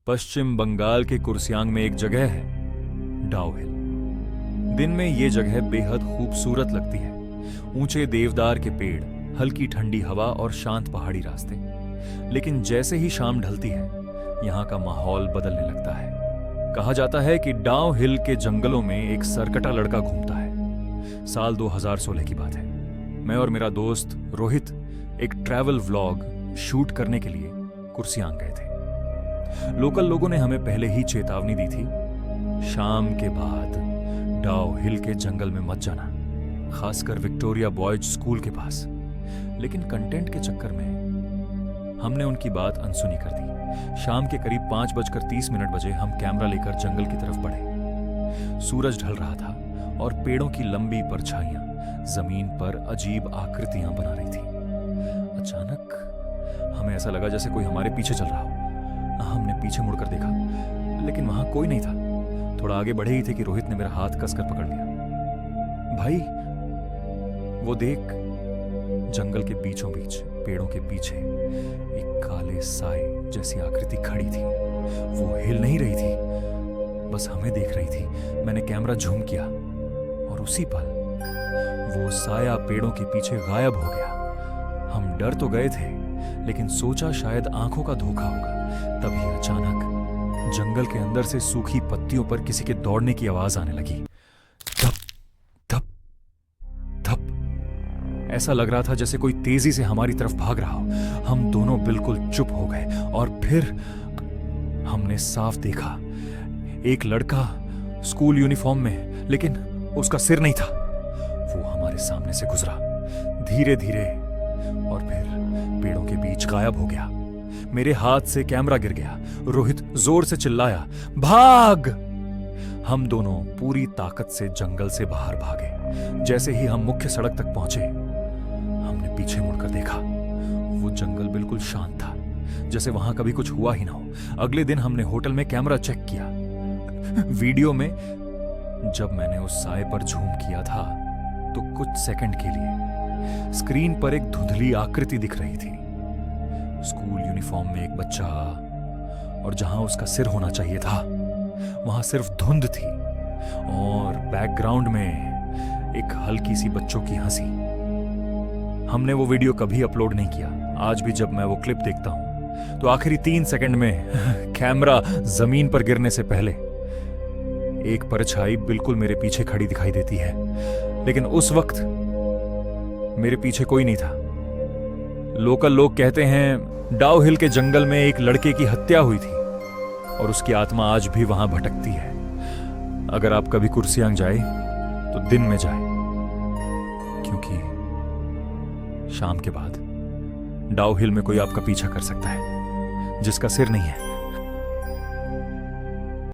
पश्चिम बंगाल के कुर्सियांग में एक जगह है, डाउ हिल। दिन में ये जगह बेहद खूबसूरत लगती है। ऊंचे देवदार के पेड़, हल्की ठंडी हवा और शांत पहाड़ी रास्ते। लेकिन जैसे ही शाम ढलती है, यहाँ का माहौल बदलने लगता है। कहा जाता है कि डाउ हिल के जंगलों में एक सरकटा लड़का घूमता है। साल 2016 की बात है। मैं और मेरा दोस्त रोहित एक ट्रैवल व्लॉग शूट करने के लिए कुर्सियांग गए थे। लोकल लोगों ने हमें पहले ही चेतावनी दी थी, शाम के बाद डाउ हिल के जंगल में मत जाना, खासकर विक्टोरिया बॉयज स्कूल के पास। लेकिन कंटेंट के चक्कर में हमने उनकी बात अनसुनी कर दी। शाम के करीब 5:30 बजे हम कैमरा लेकर जंगल की तरफ बढ़े। सूरज ढल रहा था और पेड़ों की लंबी परछाइयां जमीन पर अजीब आकृतियां बना रही थी। अचानक हमें ऐसा लगा जैसे कोई हमारे पीछे चल रहा हो। हमने पीछे मुड़कर देखा, लेकिन वहां कोई नहीं था। थोड़ा आगे बढ़े ही थे कि रोहित ने मेरा हाथ कसकर पकड़ लिया। भाई, वो देख, जंगल के बीचों बीच पेड़ों के पीछे एक काले साए जैसी आकृति खड़ी थी। वो हिल नहीं रही थी, बस हमें देख रही थी। मैंने कैमरा झूम किया और उसी पल वो साया पेड़ों के पीछे गायब हो गया। हम डर तो गए थे, लेकिन सोचा शायद आंखों का धोखा होगा। तभी अचानक जंगल के अंदर से सूखी पत्तियों पर किसी के दौड़ने की आवाज आने लगी। धप धप धप। ऐसा लग रहा था जैसे कोई तेजी से हमारी तरफ भाग रहा हो। हम दोनों बिल्कुल चुप हो गए और फिर हमने साफ देखा, एक लड़का स्कूल यूनिफॉर्म में, लेकिन उसका सिर नहीं था। वो हमारे सामने से गुजरा धीरे धीरे और फिर पेड़ों के बीच गायब हो गया। मेरे हाथ से कैमरा गिर गया। रोहित जोर से चिल्लाया, भाग! हम दोनों पूरी ताकत से जंगल से बाहर भागे। जैसे ही हम मुख्य सड़क तक पहुंचे, हमने पीछे मुड़कर देखा। वो जंगल बिल्कुल शांत था, जैसे वहां कभी कुछ हुआ ही ना हो। अगले दिन हमने होटल में कैमरा चेक किया। वीडियो में जब मैंने उस साए पर झूम किया था, तो कुछ सेकंड के लिए स्क्रीन पर एक धुंधली आकृति दिख रही थी। स्कूल यूनिफॉर्म में एक बच्चा, और जहां उसका सिर होना चाहिए था, वहां सिर्फ धुंध थी और बैकग्राउंड में एक हल्की सी बच्चों की हंसी। हमने वो वीडियो कभी अपलोड नहीं किया। आज भी जब मैं वो क्लिप देखता हूं, तो आखिरी 3 सेकंड में कैमरा जमीन पर गिरने से पहले एक परछाई बिल्कुल मेरे पीछे खड़ी दिखाई देती है। लेकिन उस वक्त मेरे पीछे कोई नहीं था। लोकल लोग कहते हैं डाउ हिल के जंगल में एक लड़के की हत्या हुई थी और उसकी आत्मा आज भी वहां भटकती है। अगर आप कभी कुर्सियांग जाए तो दिन में जाए, क्योंकि शाम के बाद डाउ हिल में कोई आपका पीछा कर सकता है जिसका सिर नहीं है।